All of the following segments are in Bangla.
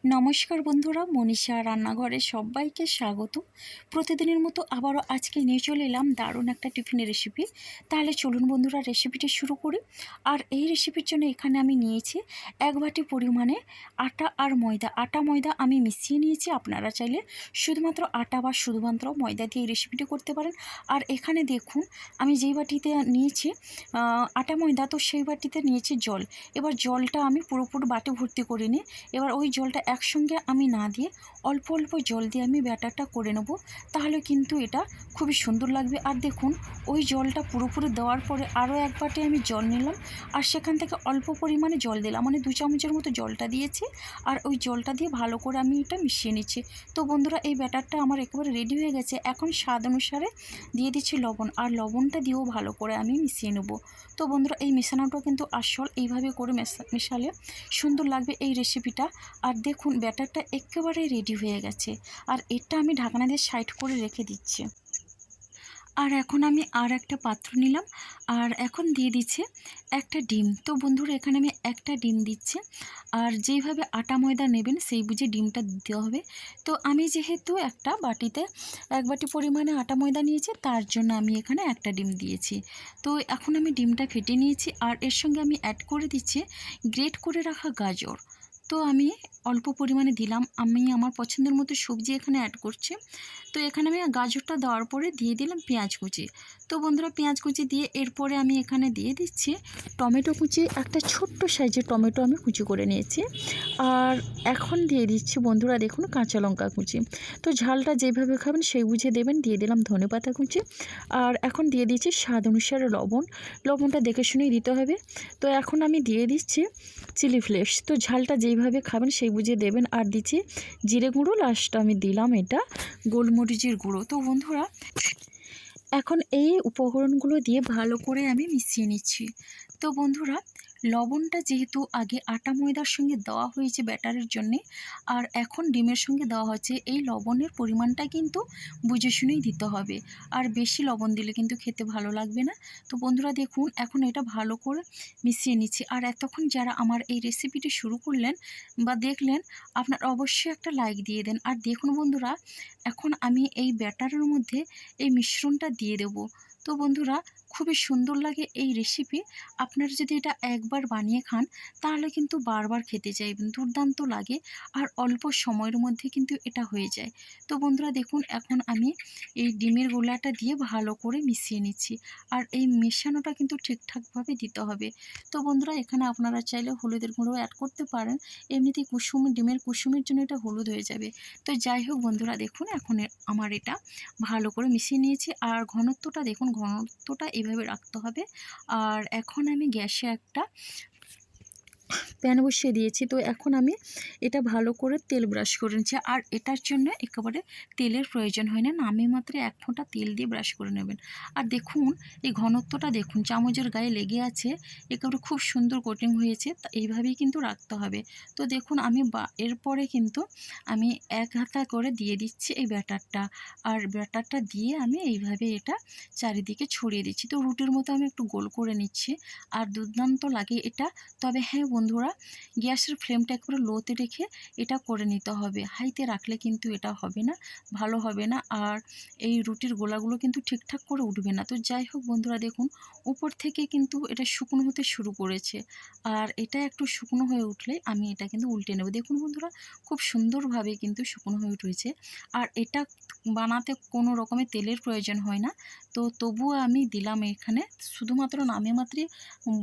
নমস্কার বন্ধুরা, মনীষা রান্নাঘরে সবাইকে স্বাগত। প্রতিদিনের মতো আবারও আজকে নিয়ে চলে এলাম দারুণ একটা টিফিনের রেসিপি। তাহলে চলুন বন্ধুরা রেসিপিটি শুরু করি। আর এই রেসিপির জন্য এখানে আমি নিয়েছি 1 বাটি পরিমাণে আটা আর ময়দা। আটা ময়দা আমি মিশিয়ে নিয়েছি। আপনারা চাইলে শুধুমাত্র আটা বা শুধুমাত্র ময়দা দিয়ে এই রেসিপিটি করতে পারেন। আর এখানে দেখুন আমি যেই বাটিতে নিয়েছি আটা ময়দা, তো সেই বাটিতে নিয়েছি জল। এবার জলটা আমি পুরোপুরি বাটি ভর্তি করে নিই। এবার ওই জলটা একসঙ্গে আমি না দিয়ে অল্প অল্প জল দিয়ে আমি ব্যাটারটা করে নেব, তাহলে কিন্তু এটা খুবই সুন্দর লাগবে। আর দেখুন ওই জলটা পুরোপুরি দেওয়ার পরে আরও 1 বাটি আমি জল নিলাম, আর সেখান থেকে অল্প পরিমাণে জল দিলাম, মানে 2 চামচের মতো জলটা দিয়েছি। আর ওই জলটা দিয়ে ভালো করে আমি এটা মিশিয়ে নিচ্ছি। তো বন্ধুরা এই ব্যাটারটা আমার একেবারে রেডি হয়ে গেছে। এখন স্বাদ অনুসারে দিয়ে দিচ্ছি লবণ, আর লবণটা দিয়েও ভালো করে আমি মিশিয়ে নেব। তো বন্ধুরা এই মেশানোটা কিন্তু আসল, এইভাবে করে মেশালে সুন্দর লাগবে এই রেসিপিটা। আর দেখুন ব্যাটারটা একেবারে রেডি হয়ে গেছে, আর এটা আমি ঢাকনা দিয়ে সাইড করে রেখে দিচ্ছি। আর এখন আমি আর একটা পাত্র নিলাম, আর এখন দিয়ে দিচ্ছে একটা ডিম। তো বন্ধুরা এখানে আমি একটা ডিম দিচ্ছি, আর যেইভাবে আটা ময়দা নেবেন সেই বুঝে ডিমটা দিতে হবে। তো আমি যেহেতু একটা বাটিতে 1 বাটি পরিমাণে আটা ময়দা নিয়েছি, তার জন্য আমি এখানে একটা ডিম দিয়েছি। তো এখন আমি ডিমটা ফেটে নিয়েছি, আর এর সঙ্গে আমি অ্যাড করে দিচ্ছি গ্রেট করে রাখা গাজর। তো আমি অল্প পরিমাণে দিলাম, আমি আমার পছন্দের মতো সবজি এখানে অ্যাড করছি। তো এখানে আমি গাজরটা দেওয়ার পরে দিয়ে দিলাম পেঁয়াজ কুচি। তো বন্ধুরা পেঁয়াজ কুচি দিয়ে এরপরে আমি এখানে দিয়ে দিচ্ছি টমেটো কুচি। একটা ছোট্ট সাইজের টমেটো আমি কুচি করে নিয়েছি। আর এখন দিয়ে দিচ্ছি বন্ধুরা দেখুন কাঁচা লঙ্কা কুচি। তো ঝালটা যেভাবে খাবেন সেই বুঝে দেবেন। দিয়ে দিলাম ধনেপাতা কুচি, আর এখন দিয়ে দিচ্ছি স্বাদ অনুসারে লবণ। লবণটা দেখে শুনেই দিতে হবে। তো এখন আমি দিয়ে দিচ্ছি চিলি ফ্লেক্স। তো ঝালটা যেইভাবে খাবেন সেই বুঝে দেবেন। আর দিচ্ছি জিরে গুঁড়ো, লাস্টে আমি দিলাম এটা গোলমরিচের গুঁড়ো। তো বন্ধুরা এখন এই উপকরণগুলো দিয়ে ভালো করে আমি মিশিয়ে নিচ্ছি। তো বন্ধুরা লবণটা যেহেতু আগে আটা ময়দার সঙ্গে দেওয়া হয়েছে ব্যাটারের জন্যে, আর এখন ডিমের সঙ্গে দেওয়া হচ্ছে, এই লবণের পরিমাণটা কিন্তু বুঝে শুনেই দিতে হবে। আর বেশি লবণ দিলে কিন্তু খেতে ভালো লাগবে না। তো বন্ধুরা দেখুন এখন এটা ভালো করে মিশিয়ে নিচ্ছি। আর এতক্ষণ যারা আমার এই রেসিপিটি শুরু করলেন বা দেখলেন, আপনারা অবশ্যই একটা লাইক দিয়ে দেন। আর দেখুন বন্ধুরা এখন আমি এই ব্যাটারের মধ্যে এই মিশ্রণটা দিয়ে দেব। তো বন্ধুরা খুবই সুন্দর লাগে এই রেসিপি। আপনারা যদি এটা একবার বানিয়ে খান তাহলে কিন্তু বারবার খেতে চাইবেন, দুর্দান্ত লাগে। আর অল্প সময়ের মধ্যে কিন্তু এটা হয়ে যায়। তো বন্ধুরা দেখুন এখন আমি এই ডিমের গোলাটা দিয়ে ভালো করে মিশিয়ে নিচ্ছি। আর এই মেশানোটা কিন্তু ঠিকঠাকভাবে দিতে হবে। তো বন্ধুরা এখানে আপনারা চাইলে হলুদের গুঁড়ো অ্যাড করতে পারেন। এমনিতেই ডিমের কুসুমের জন্য এটা হলুদ হয়ে যাবে। তো যাই হোক বন্ধুরা দেখুন এখন আমার এটা ভালো করে মিশিয়ে নিয়েছি। আর ঘনত্বটা দেখুন, ঘনত্বটা এভাবে রাখতে হবে। আর এখন আমি গ্যাসে একটা প্যান বসিয়ে দিয়েছি। তো এখন আমি এটা ভালো করে তেল ব্রাশ করে নিচ্ছি। আর এটার জন্য একেবারে তেলের প্রয়োজন হয় না, নামে মাত্র 1 ফোঁটা তেল দিয়ে ব্রাশ করে নেবেন। আর দেখুন এই ঘনত্বটা দেখুন, চামচের গায়ে লেগে আছে, একেবারে খুব সুন্দর কোটিং হয়েছে। তা এইভাবেই কিন্তু রাখতে হবে। তো দেখুন আমি এরপরে কিন্তু আমি 1 হাতা করে দিয়ে দিচ্ছি এই ব্যাটারটা। আর ব্যাটারটা দিয়ে আমি এইভাবে এটা চারিদিকে ছড়িয়ে দিচ্ছি। তো রুটির মতো আমি একটু গোল করে নিচ্ছি। আর দুর্দান্ত লাগে এটা। তবে হ্যাঁ বন্ধুরা গ্যাসের ফ্লেমটা একবারে লোতে রেখে এটা করে নিতে হবে। হাইতে রাখলে কিন্তু এটা হবে না, ভালো হবে না। আর এই রুটির গোলাগুলো কিন্তু ঠিকঠাক করে উঠবে না। তো যাই হোক বন্ধুরা দেখুন উপর থেকে কিন্তু এটা শুকনো হতে শুরু করেছে। আর এটা একটু শুকনো হয়ে উঠলে আমি এটা কিন্তু উল্টে নেব। দেখুন বন্ধুরা খুব সুন্দরভাবে কিন্তু শুকনো হয়ে উঠেছে। আর এটা বানাতে কোনো রকমের তেলের প্রয়োজন হয় না। তো তবুও আমি দিলাম এখানে, শুধুমাত্র নামে মাত্রই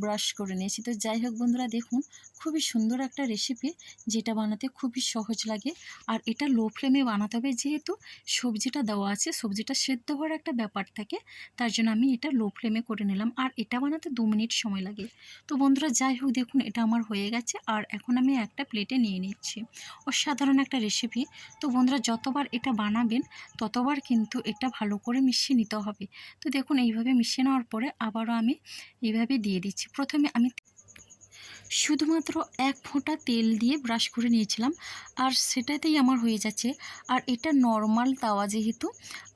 ব্রাশ করে নিয়েছি। তো যাই হোক বন্ধুরা দেখুন খুবই সুন্দর একটা রেসিপি, যেটা বানাতে খুবই সহজ লাগে। আর এটা লো ফ্লেমে বানাতে হবে, যেহেতু সবজিটা দেওয়া আছে, সবজিটা সেদ্ধ হওয়ার একটা ব্যাপার থাকে, তার জন্য আমি এটা লো ফ্লেমে করে নিলাম। আর এটা বানাতে 2 মিনিট সময় লাগে। তো বন্ধুরা যাই হোক দেখুন এটা আমার হয়ে গেছে। আর এখন আমি একটা প্লেটে নিয়ে নিচ্ছি। অসাধারণ একটা রেসিপি। তো বন্ধুরা যতবার এটা বানাবেন ততবার কিন্তু এটা ভালো করে মিশিয়ে নিতে হবে। তো দেখুন এইভাবে মিশিয়ে নেওয়ার পরে আবারও আমি এইভাবে দিয়ে দিচ্ছি। প্রথমে আমি শুধুমাত্র 1 ফোঁটা তেল দিয়ে ব্রাশ করে নিয়েছিলাম, আর সেটাতেই আমার হয়ে যাচ্ছে। আর এটা নরমাল তাওয়া যেহেতু,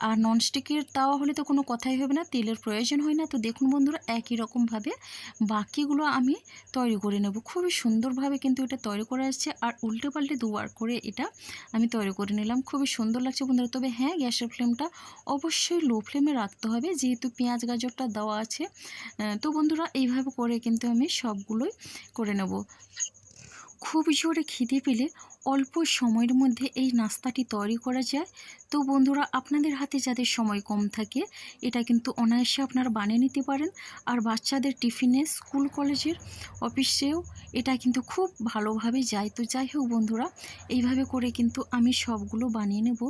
আর ননস্টিকের তাওয়া হলে তো কোনো কথাই হবে না, তেলের প্রয়োজন হয় না। তো দেখুন বন্ধুরা, একই রকমভাবে বাকিগুলো আমি তৈরি করে নেব। খুবই সুন্দরভাবে কিন্তু এটা তৈরি করে আসছে, আর উল্টে পাল্টে দুবার করে এটা আমি তৈরি করে নিলাম। খুবই সুন্দর লাগছে বন্ধুরা। তবে হ্যাঁ, গ্যাসের ফ্লেমটা অবশ্যই লো ফ্লেমে রাখতে হবে, যেহেতু পেঁয়াজ গাজরটা দেওয়া আছে। তো বন্ধুরা, এইভাবে করে কিন্তু আমি সবগুলোই করে নেব। খুব জোরে খিদে পেলে অল্প সময়ের মধ্যে এই নাস্তাটি তৈরি করা যায়। তো বন্ধুরা, আপনাদের হাতে যাদের সময় কম থাকে, এটা কিন্তু অনায়াসে আপনারা বানিয়ে নিতে পারেন। আর বাচ্চাদের টিফিনে, স্কুল কলেজের, অফিসেও এটা কিন্তু খুব ভালোভাবে যায়। তো যাই হোক বন্ধুরা, এইভাবে করে কিন্তু আমি সবগুলো বানিয়ে নেব।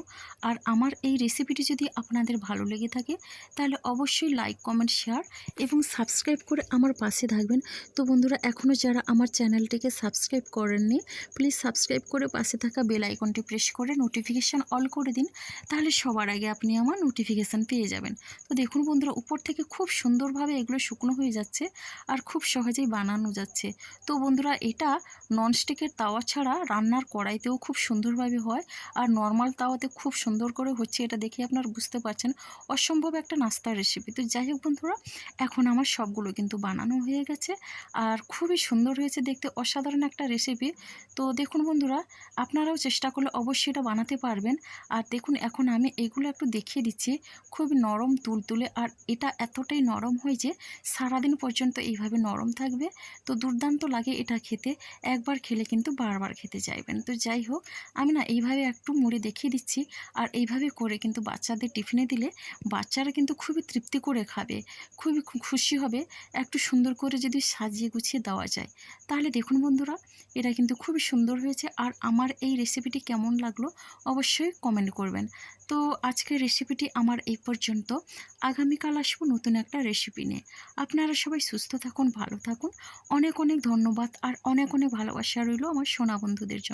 আর আমার এই রেসিপিটি যদি আপনাদের ভালো লেগে থাকে, তাহলে অবশ্যই লাইক, কমেন্ট, শেয়ার এবং সাবস্ক্রাইব করে আমার পাশে থাকবেন। তো বন্ধুরা, এখনও যারা আমার চ্যানেলটিকে সাবস্ক্রাইব করেননি, প্লিজ সাবস্ক্রাইব করে পাশে থাকা বেল আইকনটি প্রেস করে নোটিফিকেশান অল করে দিন। তাহলে সবার আগে আপনি আমার নোটিফিকেশান পেয়ে যাবেন। তো দেখুন বন্ধুরা, উপর থেকে খুব সুন্দরভাবে এগুলো শুকনো হয়ে যাচ্ছে, আর খুব সহজেই বানানো যাচ্ছে। তো বন্ধুরা, এটা ননস্টিকের তাওয়া ছাড়া রান্নার কড়াইতেও খুব সুন্দরভাবে হয়, আর নর্মাল তাওয়াতে খুব সুন্দর করে হচ্ছে। এটা দেখে আপনারা বুঝতে পারছেন অসম্ভব একটা নাস্তার রেসিপি। তো যাই হোক বন্ধুরা, এখন আমার সবগুলো কিন্তু বানানো হয়ে গেছে, আর খুবই সুন্দর হয়েছে দেখতে, অসাধারণ একটা রেসিপি। তো দেখুন বন্ধুরা, আপনারাও চেষ্টা করলে অবশ্যই এটা বানাতে পারবেন। আর দেখুন, এখন আমি এগুলো একটু দেখিয়ে দিচ্ছি। খুব নরম তুলতুলে, আর এটা এতটাই নরম হয় যে সারাদিন পর্যন্ত এইভাবে নরম থাকবে। তো দুর্দান্ত লাগে এটা খেতে, একবার খেলে কিন্তু বারবার খেতে চাইবেন। তো যাই হোক, আমি না এইভাবে একটু মুড়ে দেখিয়ে দিচ্ছি, আর এইভাবে করে কিন্তু বাচ্চাদের টিফিনে দিলে বাচ্চারা কিন্তু খুবই তৃপ্তি করে খাবে, খুবই খুশি হবে। একটু সুন্দর করে যদি সাজিয়ে গুছিয়ে দেওয়া যায়, তাহলে দেখুন বন্ধুরা, এটা কিন্তু খুবই সুন্দর হয়েছে। আর আমার এই রেসিপিটি কেমন লাগলো অবশ্যই কমেন্ট করবেন। তো আজকের রেসিপিটি আমার এই পর্যন্ত। আগামীকাল আসবো নতুন একটা রেসিপি নিয়ে। আপনারা সবাই সুস্থ থাকুন, ভালো থাকুন। অনেক অনেক ধন্যবাদ, আর অনেক অনেক ভালোবাসা রইল আমার সোনা বন্ধুদের জন্য।